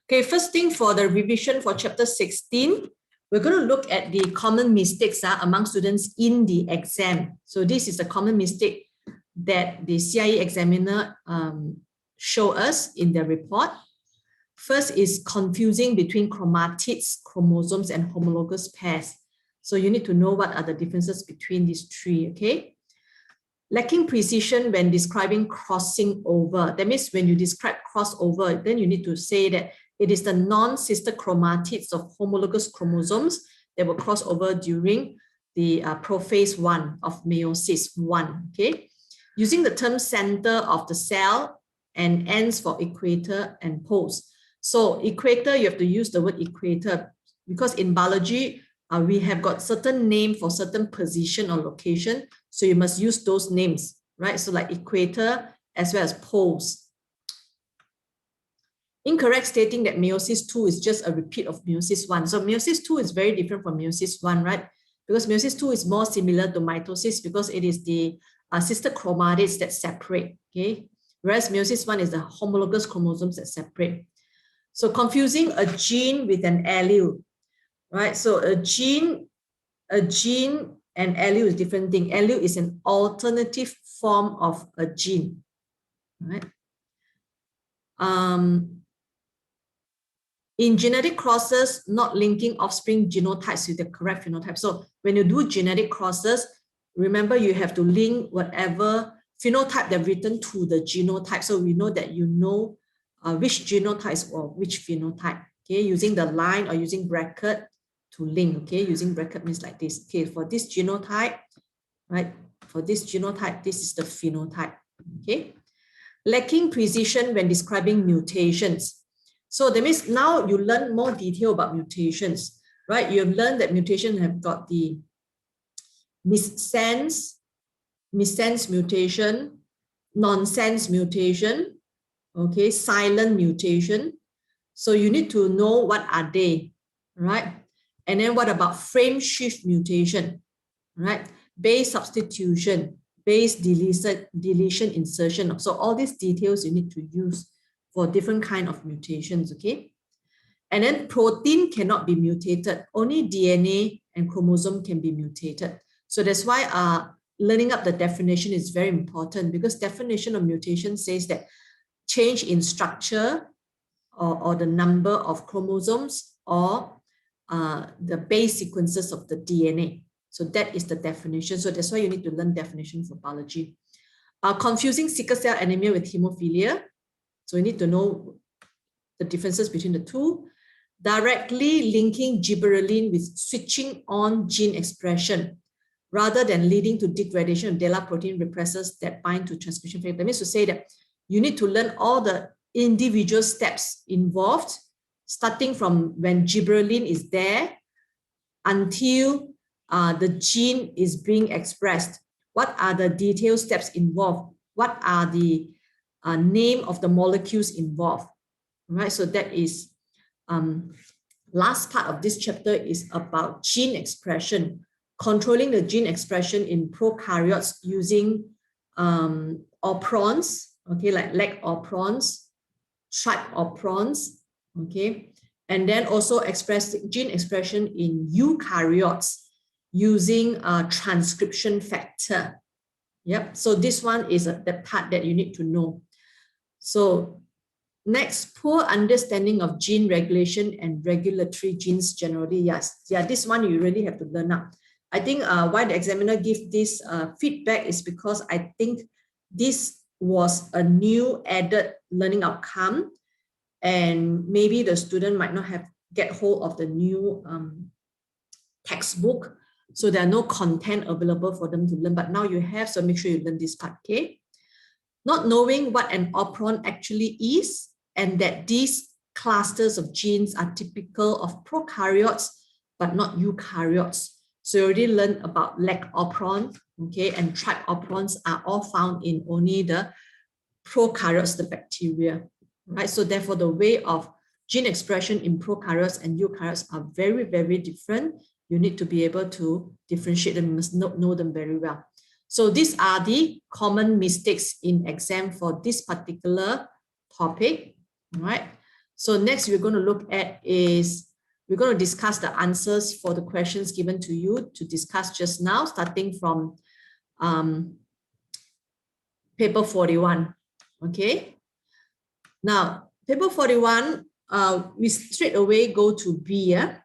Okay, first thing for the revision for chapter 16, we're going to look at the common mistakes among students in the exam. So this is a common mistake that the CIE examiner show us in their report. First is confusing between chromatids, chromosomes, and homologous pairs. So you need to know what are the differences between these three, okay? Lacking precision when describing crossing over. That means when you describe crossover, then you need to say that it is the non-sister chromatids of homologous chromosomes that will cross over during the prophase 1 of meiosis 1, okay? Using the term center of the cell and ends for equator and poles. So equator, you have to use the word equator because in biology, we have got certain name for certain position or location. So you must use those names, right? So like equator as well as poles. Incorrect stating that meiosis 2 is just a repeat of meiosis 1. So meiosis 2 is very different from meiosis 1, right? Because meiosis 2 is more similar to mitosis because it is the sister chromatids that separate, okay? Whereas meiosis 1 is the homologous chromosomes that separate. So confusing a gene with an allele, right? So a gene and allele is different thing. Allele is an alternative form of a gene, right? In genetic crosses, not linking offspring genotypes with the correct phenotype. So when you do genetic crosses, remember you have to link whatever phenotype they've written to the genotype. So we know that you know which genotypes or which phenotype, okay, using the line or using bracket to link, okay, using bracket means like this, okay, for this genotype, right, for this genotype, this is the phenotype, okay. Lacking precision when describing mutations. So that means now you learn more detail about mutations, right? You have learned that mutations have got the missense mutation, nonsense mutation, okay, silent mutation. So you need to know what are they, right? And then what about frame shift mutation, right? Base substitution, base deletion, insertion. So all these details you need to use for different kind of mutations, okay? And then protein cannot be mutated. Only DNA and chromosome can be mutated. So that's why learning up the definition is very important because definition of mutation says that change in structure or the number of chromosomes or the base sequences of the DNA. So that is the definition. So that's why you need to learn definition for biology. Confusing sickle cell anemia with hemophilia. So you need to know the differences between the two. Directly linking gibberellin with switching on gene expression rather than leading to degradation of DELA protein repressors that bind to transcription factor. That means to say that you need to learn all the individual steps involved, starting from when gibberellin is there until the gene is being expressed. What are the detailed steps involved? What are the name of the molecules involved? Right, so that is last part of this chapter is about gene expression, controlling the gene expression in prokaryotes using operons, okay, like leg operons, tribe operons, okay, and then also gene expression in eukaryotes using a transcription factor. Yep, so this one is the part that you need to know. So next, poor understanding of gene regulation and regulatory genes generally. Yes, yeah, this one you really have to learn up. I think why the examiner give this feedback is because I think this was a new added learning outcome, and maybe the student might not have get hold of the new textbook, so there are no content available for them to learn. But now you have, so make sure you learn this part. Okay. Not knowing what an operon actually is, and that these clusters of genes are typical of prokaryotes, but not eukaryotes. So you already learned about leg operon, okay, and tribe operons are all found in only the prokaryotes, the bacteria, right? So therefore, the way of gene expression in prokaryotes and eukaryotes are very, very different. You need to be able to differentiate them, you must know them very well. So these are the common mistakes in exam for this particular topic, right? So next we're going to look at is, we're going to discuss the answers for the questions given to you to discuss just now, starting from paper 41. Okay. Now, paper 41, we straight away go to B. Yeah?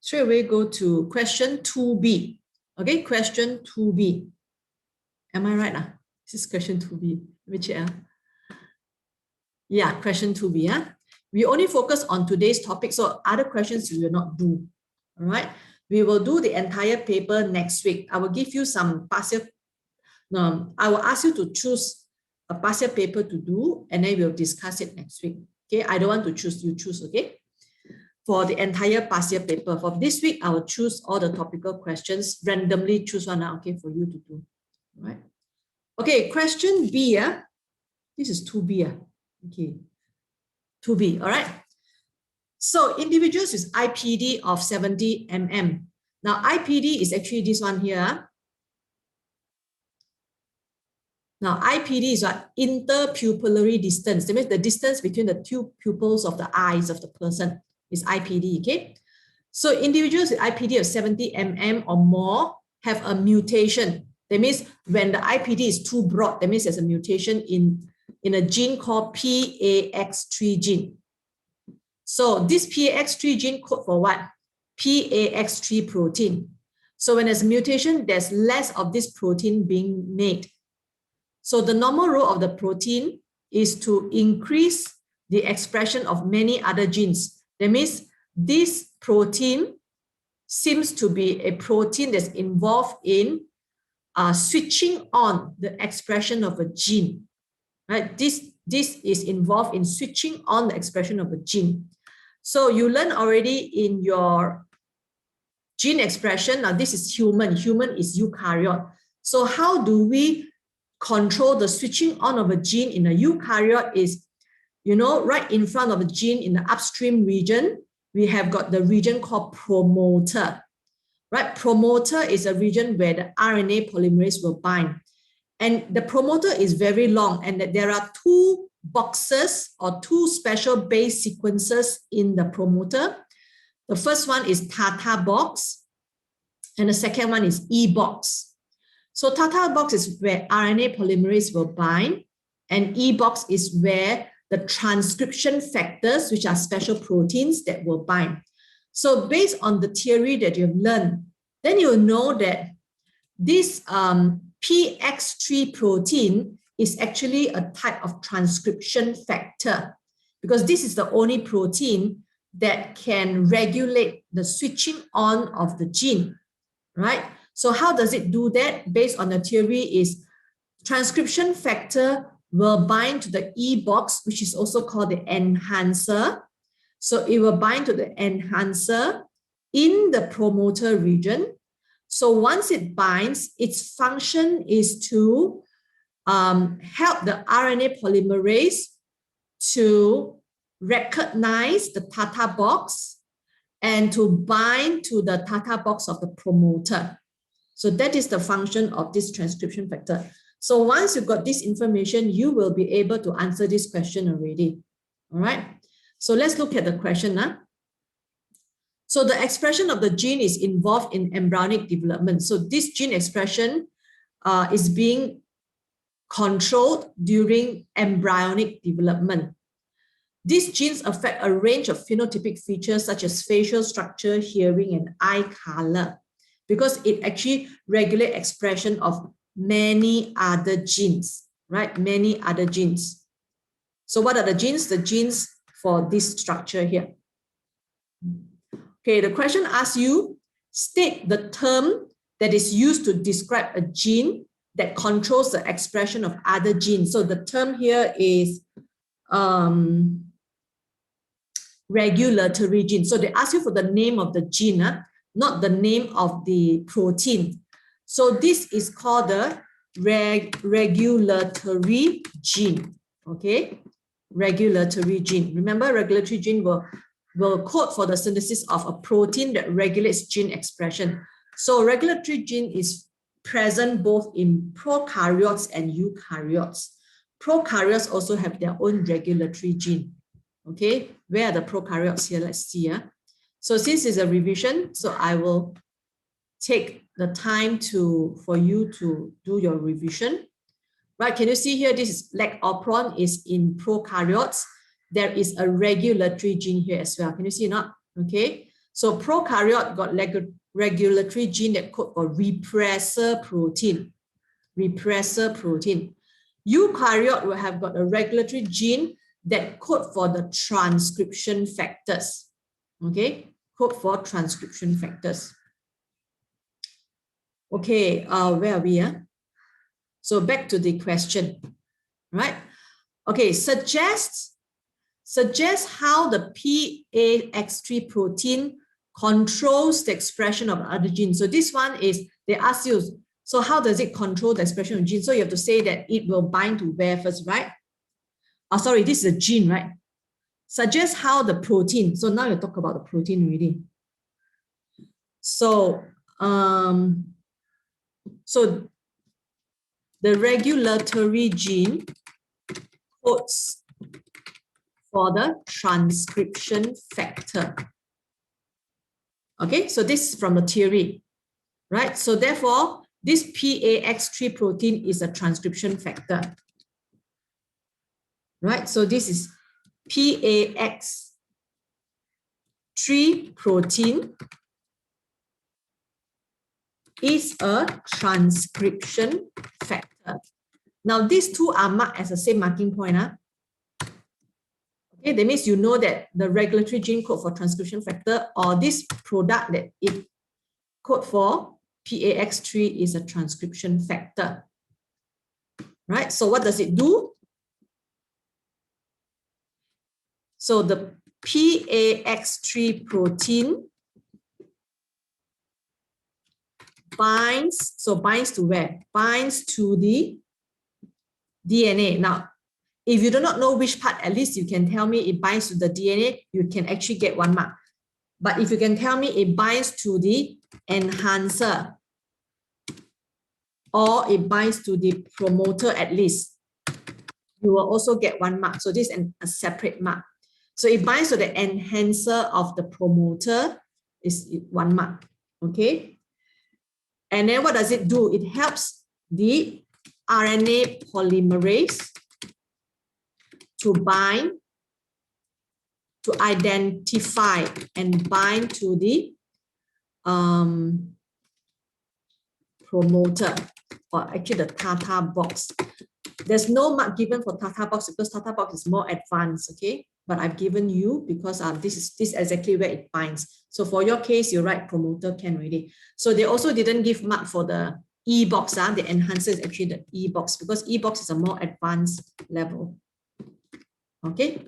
Straight away go to question 2B. Okay, question 2B. Am I right? This is question 2B. Let me check. Yeah, question 2B. Yeah? We only focus on today's topic, so other questions we will not do. All right. We will do the entire paper next week. I will give you some passive. I will ask you to choose a passive paper to do, and then we'll discuss it next week. Okay. I don't want to choose, you choose. Okay. For the entire passive paper. For this week, I will choose all the topical questions, randomly choose one, okay, for you to do. All right. Okay, question B. Yeah? This is 2B. Yeah? Okay. 2B. All right. So individuals with IPD of 70 mm. Now, IPD is actually this one here. Now, IPD is what? Interpupillary distance. That means the distance between the two pupils of the eyes of the person is IPD, okay? So individuals with IPD of 70 mm or more have a mutation. That means when the IPD is too broad, that means there's a mutation in a gene called PAX3 gene. So this PAX3 gene code for what? PAX3 protein. So when there's a mutation, there's less of this protein being made. So the normal role of the protein is to increase the expression of many other genes. That means this protein seems to be a protein that's involved in switching on the expression of a gene. Right? This is involved in switching on the expression of a gene. So you learn already in your gene expression. Now this is human. Human is eukaryote. So how do we control the switching on of a gene in a eukaryote? Is, you know, right in front of a gene in the upstream region, we have got the region called promoter. Right? Promoter is a region where the RNA polymerase will bind. And the promoter is very long, and that there are two boxes or two special base sequences in the promoter. The first one is Tata box, and the second one is E box. So Tata box is where RNA polymerase will bind, and E box is where the transcription factors, which are special proteins that will bind. So based on the theory that you've learned, then you'll know that this PX3 protein is actually a type of transcription factor, because this is the only protein that can regulate the switching on of the gene, right? So how does it do that? Based on the theory is transcription factor will bind to the E box, which is also called the enhancer. So it will bind to the enhancer in the promoter region. So once it binds, its function is to help the RNA polymerase to recognize the Tata box and to bind to the Tata box of the promoter. So that is the function of this transcription factor. So once you've got this information, you will be able to answer this question already. All right. So let's look at the question now. So the expression of the gene is involved in embryonic development. So this gene expression is being controlled during embryonic development. These genes affect a range of phenotypic features such as facial structure, hearing, and eye color, because it actually regulates expression of many other genes, right? Many other genes. So what are the genes? The genes for this structure here. Okay, the question asks you, state the term that is used to describe a gene that controls the expression of other genes. So the term here is regulatory gene. So they ask you for the name of the gene, not the name of the protein. So this is called the regulatory gene. Okay, regulatory gene. Remember, regulatory gene will code for the synthesis of a protein that regulates gene expression. So regulatory gene is present both in prokaryotes and eukaryotes. prokaryotes also have their own regulatory gene. Okay, where are the prokaryotes here? Let's see. So since it's a revision, so I will take the time for you to do your revision. Right, can you see here, this is lactopron is in prokaryotes. There is a regulatory gene here as well. Can you see or not? Okay, so prokaryote got regulatory gene that code for repressor protein. Repressor protein. Eukaryote will have got a regulatory gene that code for the transcription factors. Okay, code for transcription factors. Okay, where are we? So back to the question, right? Okay, suggest how the PAX3 protein controls the expression of other genes. So this one is, they ask you, so how does it control the expression of genes? So you have to say that it will bind to where first, right? Oh, sorry, this is a gene, right? Suggest how the protein, so now you talk about the protein already. So, so the regulatory gene codes for the transcription factor. Okay, so this is from the theory, right? So therefore, this PAX3 protein is a transcription factor, right? So this is PAX3 protein is a transcription factor. Now, these two are marked as the same marking point. Okay, that means you know that the regulatory gene code for transcription factor or this product that it code for PAX3 is a transcription factor. Right? So what does it do? So the PAX3 protein binds, so binds to where? Binds to the DNA. Now, if you do not know which part, at least you can tell me it binds to the DNA, you can actually get 1 mark. But if you can tell me it binds to the enhancer or it binds to the promoter at least, you will also get 1 mark. So this is a separate mark. So it binds to the enhancer of the promoter is 1 mark. Okay. And then what does it do? It helps the RNA polymerase to bind, to identify and bind to the promoter, or actually the Tata box. There's no mark given for Tata box because Tata box is more advanced, okay? But I've given you because this is exactly where it binds. So for your case, you write promoter can already. So they also didn't give mark for the E box. The enhancer is actually the E box because E box is a more advanced level. Okay.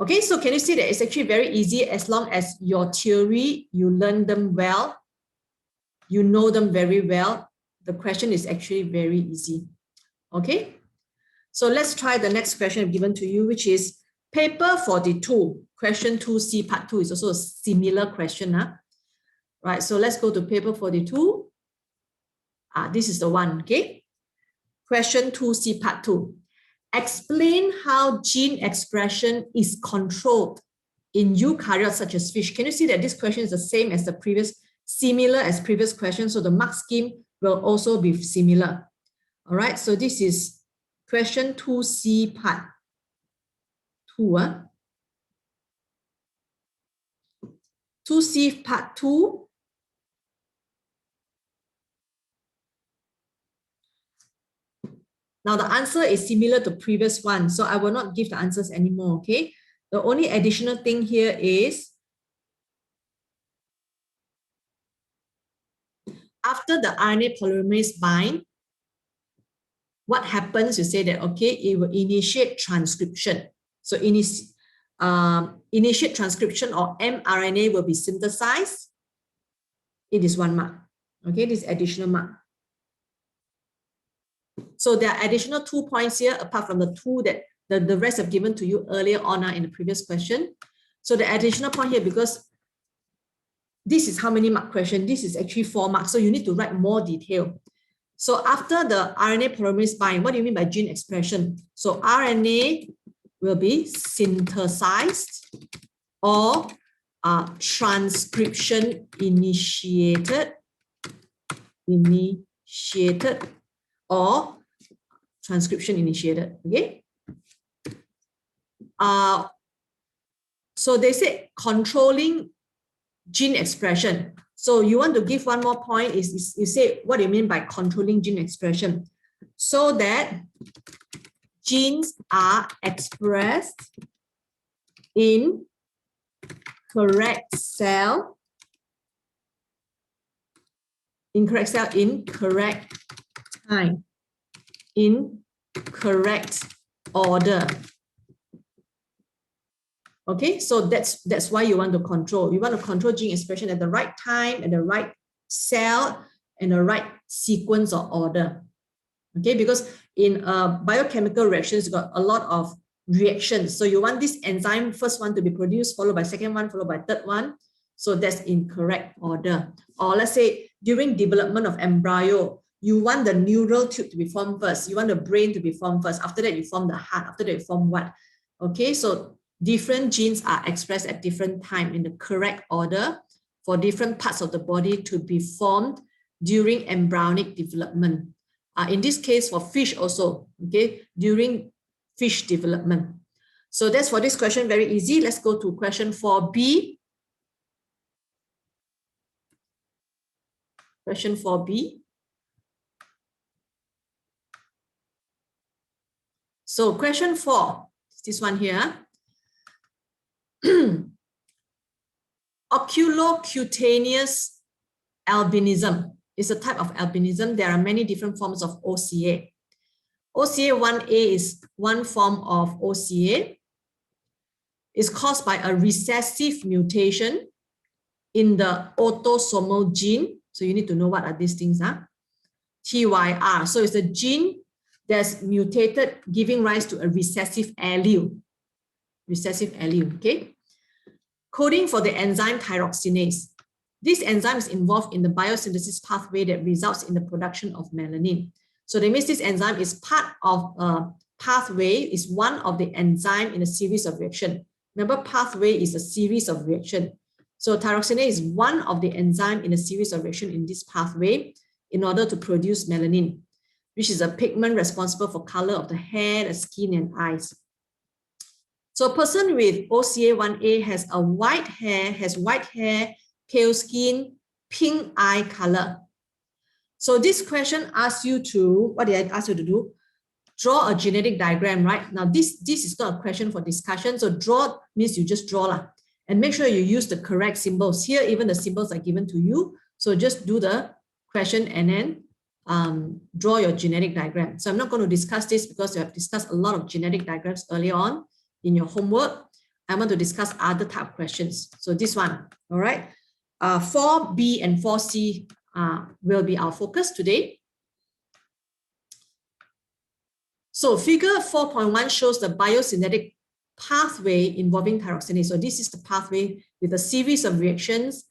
Okay, so can you see that it's actually very easy as long as your theory, you learn them well, you know them very well. The question is actually very easy. Okay. So let's try the next question I've given to you, which is paper 42, question 2C part 2 is also a similar question. Right, so let's go to paper 42. This is the one, okay? Question 2C part 2. Explain how gene expression is controlled in eukaryotes such as fish. Can you see that this question is the same as the previous, similar as previous question? So the mark scheme will also be similar. All right, so this is question 2C part 2. 2C part 2. Now the answer is similar to previous one, so I will not give the answers anymore, okay? The only additional thing here is after the RNA polymerase bind, what happens? You say that, okay, it will initiate transcription. So initiate transcription or mRNA will be synthesized. It is 1 mark. Okay, this additional mark. So there are additional 2 points here, apart from the 2 that the rest have given to you earlier on in the previous question. So the additional point here, because this is how many mark question? This is actually 4 marks. So you need to write more detail. So after the RNA polymerase bind, what do you mean by gene expression? So RNA will be synthesized or transcription initiated or transcription initiated, okay? So they say controlling gene expression. So you want to give one more point is you say, what do you mean by controlling gene expression? So that genes are expressed in correct cell, in correct time, in correct order. Okay, so that's why you want to control. You want to control gene expression at the right time, at the right cell, and the right sequence or order. Okay, because in biochemical reactions, you got a lot of reactions. So you want this enzyme, first one to be produced, followed by second one, followed by third one. So that's in correct order. Or let's say during development of embryo, you want the neural tube to be formed first. You want the brain to be formed first. After that, you form the heart. After that, you form what? Okay, so different genes are expressed at different time in the correct order for different parts of the body to be formed during embryonic development. In this case, for fish also, okay, during fish development. So that's for this question, very easy. Let's go to question 4b. Question 4b. So question 4, this one here. Oculocutaneous albinism is a type of albinism. There are many different forms of OCA. OCA 1A is one form of OCA. It's caused by a recessive mutation in the autosomal gene. So you need to know what are these things, TYR. So it's a gene that's mutated, giving rise to a recessive allele. Recessive allele, okay? Coding for the enzyme thyroxinase. This enzyme is involved in the biosynthesis pathway that results in the production of melanin. So that means this enzyme is part of a pathway, is one of the enzyme in a series of reaction. Remember, pathway is a series of reaction. So thyroxinase is one of the enzyme in a series of reaction in this pathway in order to produce melanin, which is a pigment responsible for color of the hair, the skin, and eyes. So a person with OCA1A has white hair, pale skin, pink eye color. So this question asks you to, what did I ask you to do? Draw a genetic diagram, right? Now this is not a question for discussion. So draw means you just draw lah. And make sure you use the correct symbols. Here, even the symbols are given to you. So just do the question and then draw your genetic diagram. So I'm not going to discuss this because you have discussed a lot of genetic diagrams earlier on in your homework. I want to discuss other type of questions. So this one, all right? 4B and 4C will be our focus today. So figure 4.1 shows the biosynthetic pathway involving thyroxinase. So this is the pathway with a series of reactions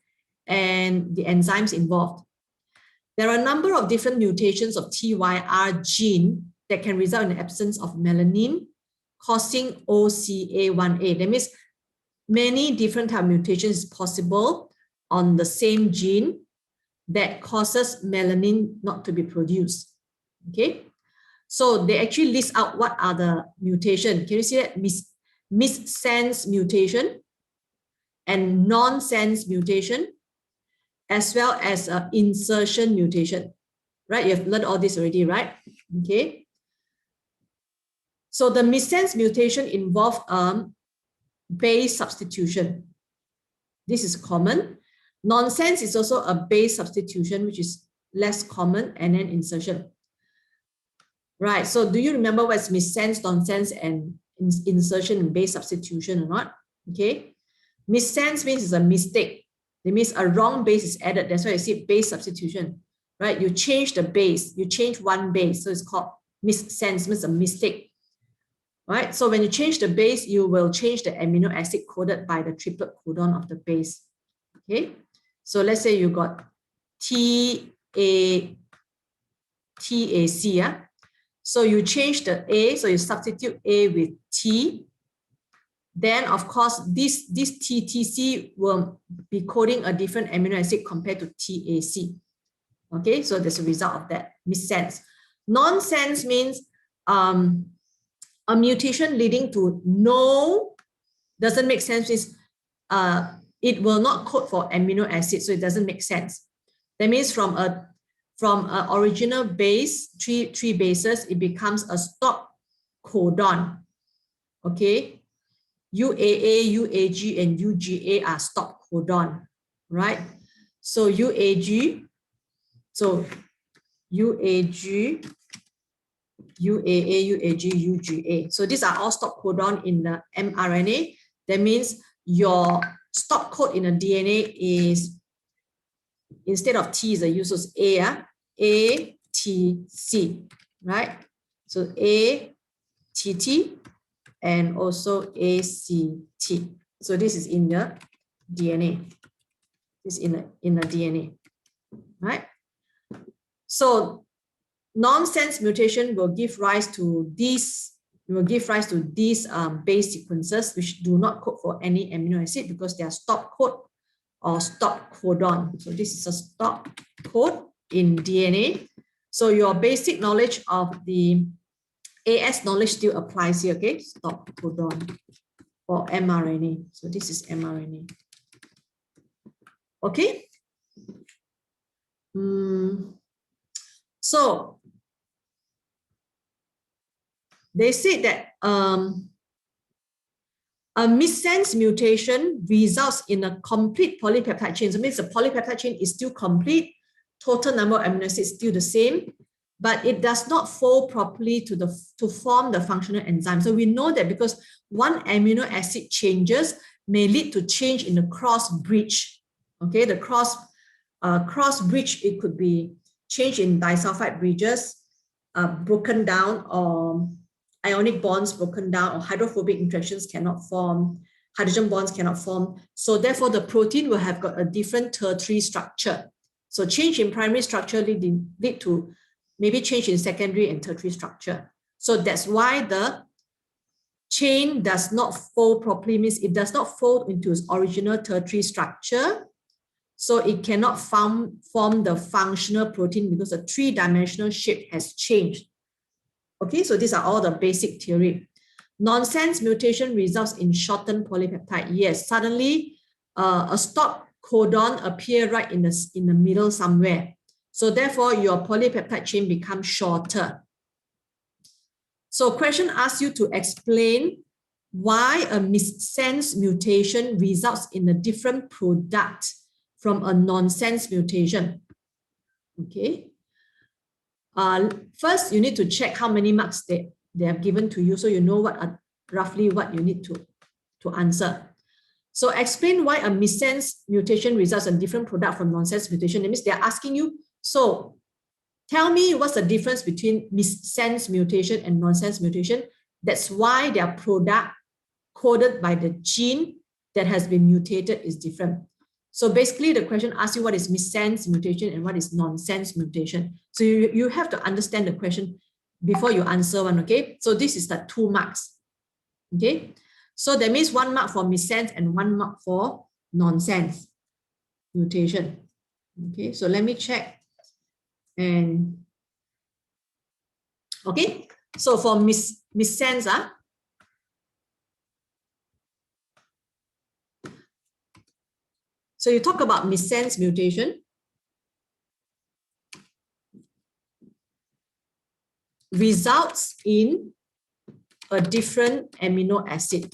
and the enzymes involved. There are a number of different mutations of TYR gene that can result in the absence of melanin, causing OCA1A. That means many different type of mutations possible on the same gene that causes melanin not to be produced. Okay, so they actually list out what are the mutation. Can you see that? Missense mutation and nonsense mutation, as well as insertion mutation, right? You have learned all this already, right? Okay. So the missense mutation involves base substitution. This is common. Nonsense is also a base substitution, which is less common, and then insertion. Right, so do you remember what's missense, nonsense, and insertion and base substitution or not? Okay. Missense means it's a mistake. It means a wrong base is added. That's why you see base substitution, right? You change the base, you change one base. So it's called missense, means a mistake, right? So when you change the base, you will change the amino acid coded by the triplet codon of the base. Okay. So let's say you got TA TAC. Yeah? So you change the A, so you substitute A with T. Then, of course, this TTC will be coding a different amino acid compared to TAC. Okay, so there's a result of that, missense. Nonsense means a mutation leading to no, doesn't make sense, is it will not code for amino acid, so it doesn't make sense. That means from a original base, three bases, it becomes a stop codon. Okay, UAA, UAG, and UGA are stop codon, right? So UAG, so UAG, UAA, UAG, UGA. So these are all stop codon in the mRNA. That means your stop code in the DNA is, instead of T is the use of A, ATC, right? So ATT and also ACT. So this is in the DNA. This is in the DNA, right? So nonsense mutation will give rise to these base sequences which do not code for any amino acid because they are stop code or stop codon. So this is a stop code in DNA. So your basic knowledge of the AS knowledge still applies here, okay? Stop codon for mRNA. So this is mRNA. Okay. So they say that a missense mutation results in a complete polypeptide chain. So it means the polypeptide chain is still complete, total number of amino acids is still the same, but it does not fold properly to form the functional enzyme. So we know that because one amino acid changes may lead to change in the cross bridge. Okay, the cross bridge, it could be change in disulfide bridges, broken down, or ionic bonds broken down, or hydrophobic interactions cannot form, hydrogen bonds cannot form. So therefore, the protein will have got a different tertiary structure. So change in primary structure lead to maybe change in secondary and tertiary structure. So that's why the chain does not fold properly, means it does not fold into its original tertiary structure. So it cannot form the functional protein because the three-dimensional shape has changed. Okay, so these are all the basic theory. Nonsense mutation results in shortened polypeptide. Yes, suddenly a stop codon appear right in the middle somewhere. So therefore, your polypeptide chain becomes shorter. So question asks you to explain why a missense mutation results in a different product from a nonsense mutation. Okay. First, you need to check how many marks they have given to you, so you know roughly what you need to answer. So explain why a missense mutation results in a different product from nonsense mutation. That means they're asking you, so tell me what's the difference between missense mutation and nonsense mutation. That's why their product coded by the gene that has been mutated is different. So basically, the question asks you what is missense mutation and what is nonsense mutation. So you have to understand the question before you answer one, okay? So this is the 2 marks, okay? So that means 1 mark for missense and 1 mark for nonsense mutation, okay? So let me check. And okay, so for missense, so you talk about missense mutation. Results in a different amino acid.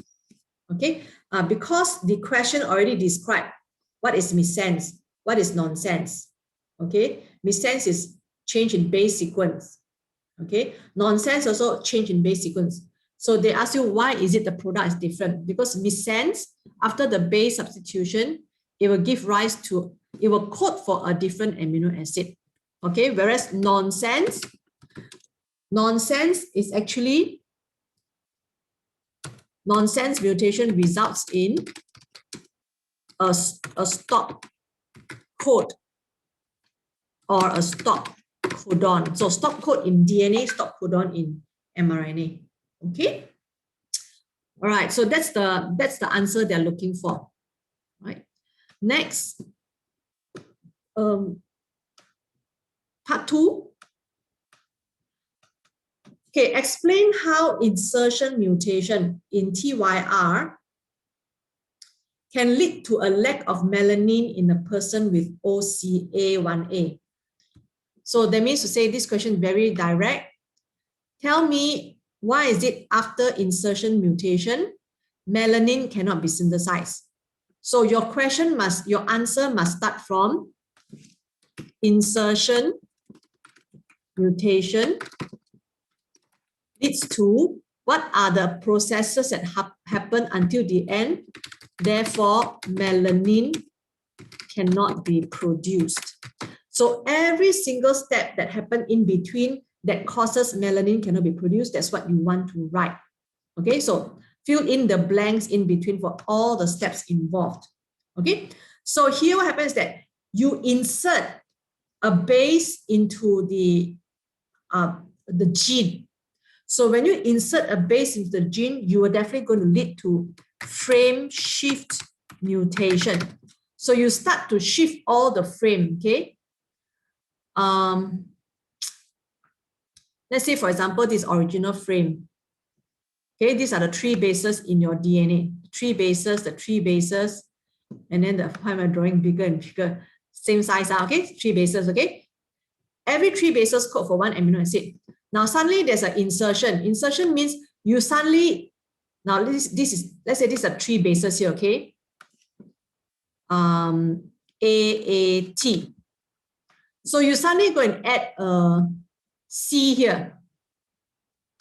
Okay, because the question already described what is missense, what is nonsense. Okay, missense is change in base sequence. Okay, nonsense also change in base sequence. So they ask you why is it the product is different? Because missense, after the base substitution, it will give rise to, it will code for a different amino acid. Okay, whereas nonsense is actually, nonsense mutation results in a stop code or a stop codon. So stop code in DNA, stop codon in mRNA. Okay. All right. So that's the answer they're looking for. Right. Next, part 2. Okay, explain how insertion mutation in TYR can lead to a lack of melanin in a person with OCA1A. So that means to say this question is very direct. Tell me, why is it after insertion mutation, melanin cannot be synthesized? So your answer must start from insertion mutation leads to what are the processes that happen until the end. Therefore, melanin cannot be produced. So every single step that happened in between that causes melanin cannot be produced, that's what you want to write. Okay, so fill in the blanks in between for all the steps involved. Okay, so here what happens is that you insert a base into the gene. So when you insert a base into the gene, you are definitely going to lead to frame shift mutation. So you start to shift all the frame, okay? Let's say, for example, this original frame. Okay, these are the 3 bases in your DNA. 3 bases, the 3 bases, and then why am I drawing bigger and bigger? Same size, okay? 3 bases, okay? Every 3 bases code for 1 amino acid. Now suddenly there's an insertion. Insertion means you suddenly, now this is, let's say these are 3 bases here, okay? AAT. So you suddenly go and add a C here.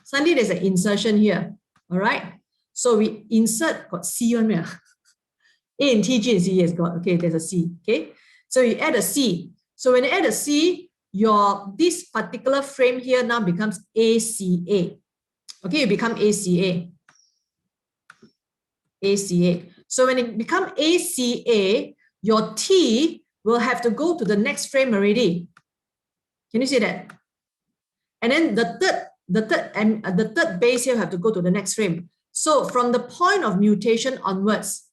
Suddenly there's an insertion here, all right? So we insert, got C on here. A and T, G and C has got, okay, there's a C, okay? So you add a C. So when you add a C, this particular frame here now becomes ACA. Okay, you become ACA. ACA. So when it becomes ACA, your T will have to go to the next frame already. Can you see that? And then the third base here have to go to the next frame. So from the point of mutation onwards,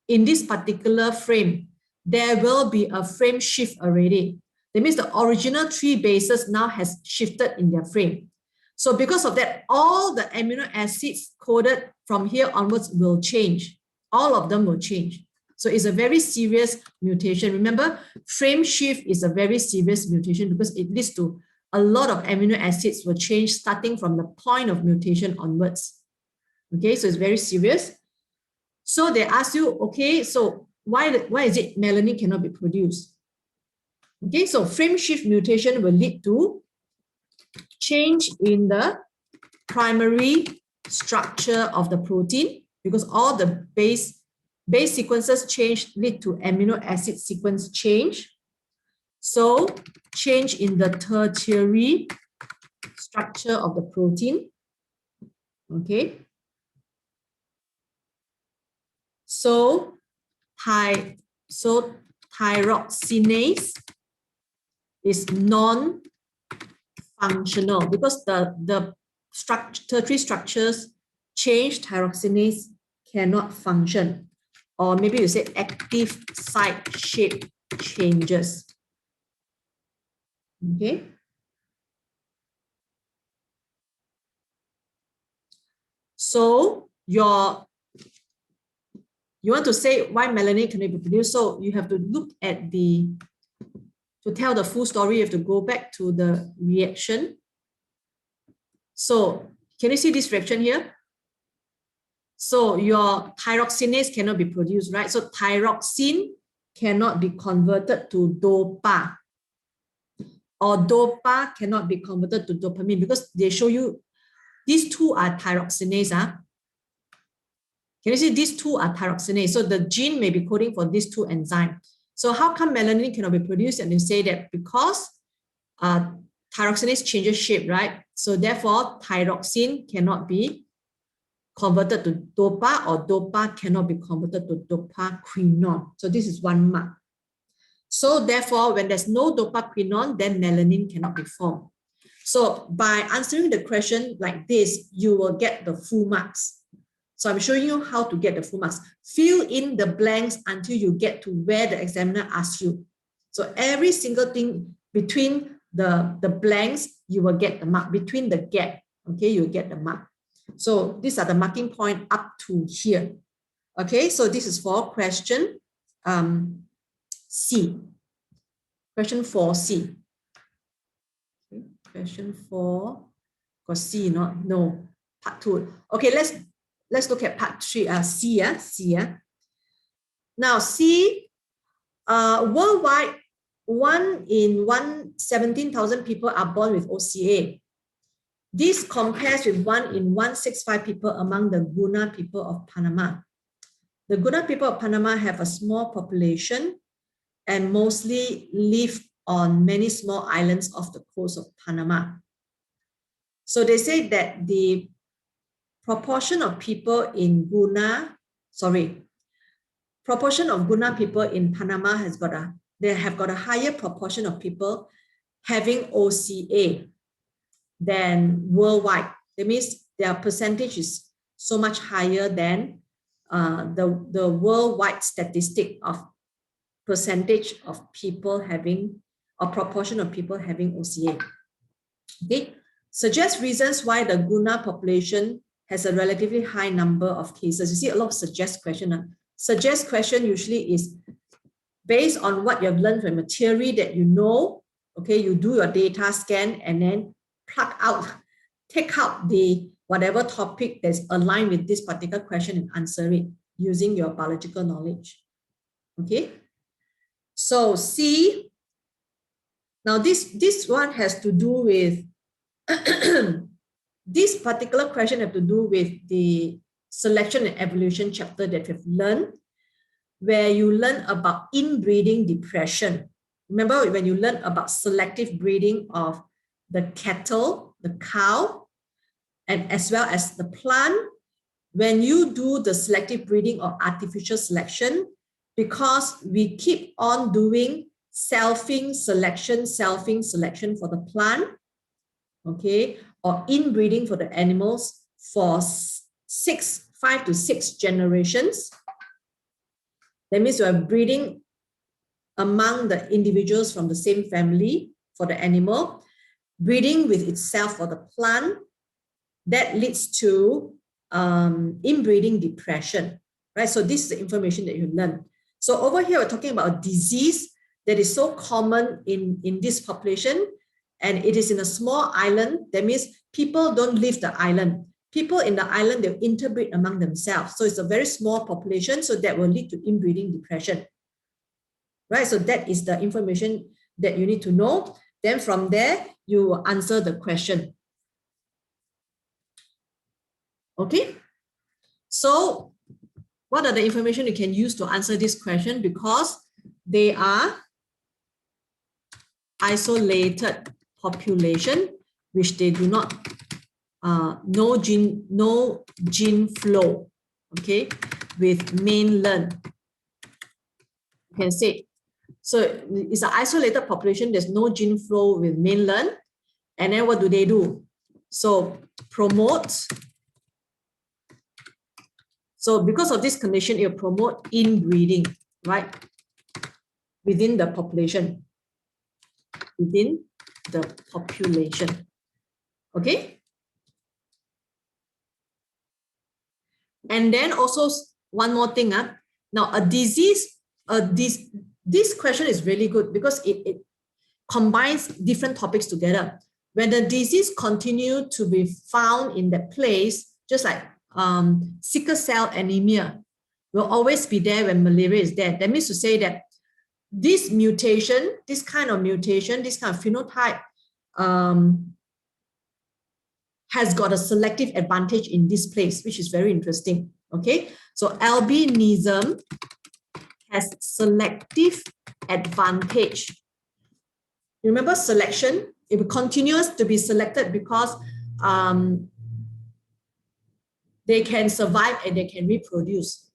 in this particular frame, there will be a frame shift already. That means the original 3 bases now has shifted in their frame. So because of that, all the amino acids coded from here onwards will change. All of them will change. So it's a very serious mutation. Remember, frame shift is a very serious mutation because it leads to a lot of amino acids will change starting from the point of mutation onwards. Okay, so it's very serious. So they ask you, okay, so why is it melanin cannot be produced? Okay, so frame shift mutation will lead to change in the primary structure of the protein because all the base sequences change lead to amino acid sequence change. So change in the tertiary structure of the protein. Okay. So thyroxinase is non-functional because the tertiary structures change, thyroxinase cannot function. Or maybe you say active site shape changes. Okay. So you want to say why melanin cannot be produced. So you have to look at to tell the full story, you have to go back to the reaction. So can you see this reaction here? So your thyroxinase cannot be produced, right? So thyroxine cannot be converted to DOPA. Or DOPA cannot be converted to dopamine because they show you these 2 are thyroxinase. Can you see these 2 are thyroxinase? So the gene may be coding for these 2 enzymes. So how come melanin cannot be produced? And you say that because thyroxinase changes shape, right? So therefore, thyroxine cannot be converted to DOPA or DOPA cannot be converted to dopaquinone. So this is 1 mark. So therefore, when there's no dopaquinone, then melanin cannot be formed. So by answering the question like this, you will get the full marks. So I'm showing you how to get the full marks. Fill in the blanks until you get to where the examiner asks you. So every single thing between the blanks, you will get the mark. Between the gap, okay, you'll get the mark. So these are the marking point up to here. Okay, so this is for question C. Question 4C. Okay, question 4. Got C, not no. Part 2. Okay, let's look at part 3. C. C. Now C. Worldwide, 1 in 117,000 people are born with OCA. This compares with 1 in 165 people among the Guna people of Panama. The Guna people of Panama have a small population and mostly live on many small islands off the coast of Panama. So they say that the proportion of people in proportion of Guna people in Panama they have got a higher proportion of people having OCA than worldwide. That means their percentage is so much higher than the worldwide statistic of percentage of people having, or proportion of people having OCA. Okay, suggest reasons why the Guna population has a relatively high number of cases. You see a lot of suggest question. Suggest question usually is based on what you've learned from a theory that you know. Okay, you do your data scan and then take out the whatever topic that's aligned with this particular question and answer it using your biological knowledge. Okay, so C. Now this one has to do with this particular question have to do with the selection and evolution chapter that we've learned, where you learn about inbreeding depression. Remember when you learn about selective breeding of the cattle, the cow, and as well as the plant, when you do the selective breeding or artificial selection, because we keep on doing selfing selection for the plant, okay, or inbreeding for the animals for 5 to 6 generations. That means you are breeding among the individuals from the same family for the animal, breeding with itself for the plant. That leads to inbreeding depression, right? So this is the information that you learn. So over here, we're talking about a disease that is so common in this population, and it is in a small island. That means people don't leave the island. People in the island, they interbreed among themselves. So it's a very small population, so that will lead to inbreeding depression, right? So that is the information that you need to know. Then from there, you will answer the question. Okay, so what are the information you can use to answer this question? Because they are isolated population, which they do not, no gene flow, okay, with mainland. You can say, so it's an isolated population, there's no gene flow with mainland, and then what do? So promote. So because of this condition, it will promote inbreeding, right? Within the population. Okay? And then also one more thing. Now a disease, this question is really good because it combines different topics together. When the disease continue to be found in that place, just like sickle cell anemia will always be there when malaria is there. That means to say that this mutation, this kind of phenotype has got a selective advantage in this place, which is very interesting. Okay, so albinism has selective advantage. Remember selection, it continues to be selected because they can survive and they can reproduce.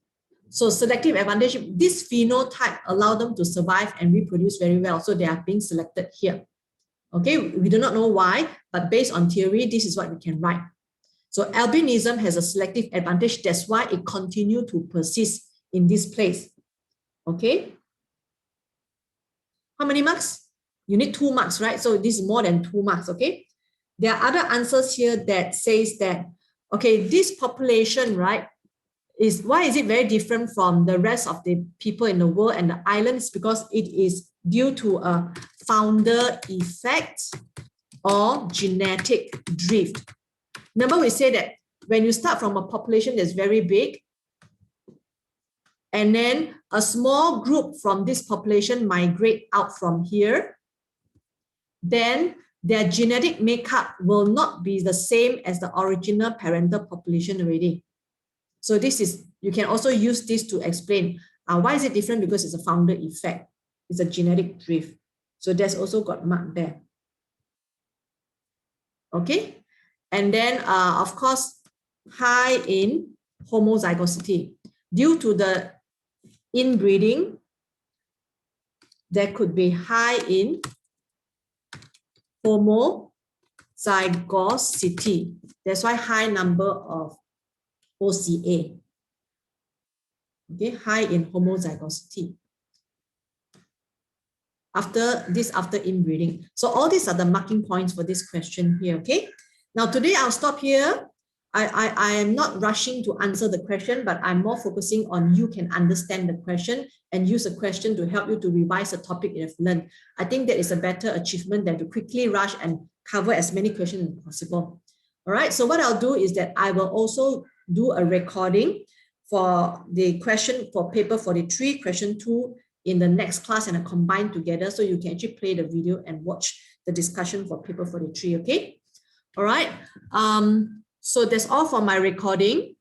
So selective advantage, this phenotype allow them to survive and reproduce very well. So they are being selected here. Okay, we do not know why, but based on theory, this is what we can write. So albinism has a selective advantage. That's why it continues to persist in this place. Okay. How many marks? You need 2 marks, right? So this is more than 2 marks, okay? There are other answers here that says that, okay, this population, right, why is it very different from the rest of the people in the world and the islands? Because it is due to a founder effect or genetic drift. Remember, we say that when you start from a population that's very big, and then a small group from this population migrate out from here, then their genetic makeup will not be the same as the original parental population already. So this is, you can also use this to explain why is it different, because it's a founder effect. It's a genetic drift. So that's also got marked there. Okay. And then, of course, high in homozygosity. Due to the inbreeding, there could be high in homozygosity. That's why high number of OCA. Okay, high in homozygosity. After inbreeding. So all these are the marking points for this question here. Okay. Now today I'll stop here. I am not rushing to answer the question, but I'm more focusing on you can understand the question and use the question to help you to revise the topic you have learned. I think that is a better achievement than to quickly rush and cover as many questions as possible. All right, so what I'll do is that I will also do a recording for the question for paper 43, question 2 in the next class, and I combine together so you can actually play the video and watch the discussion for paper 43, okay? All right. So that's all for my recording.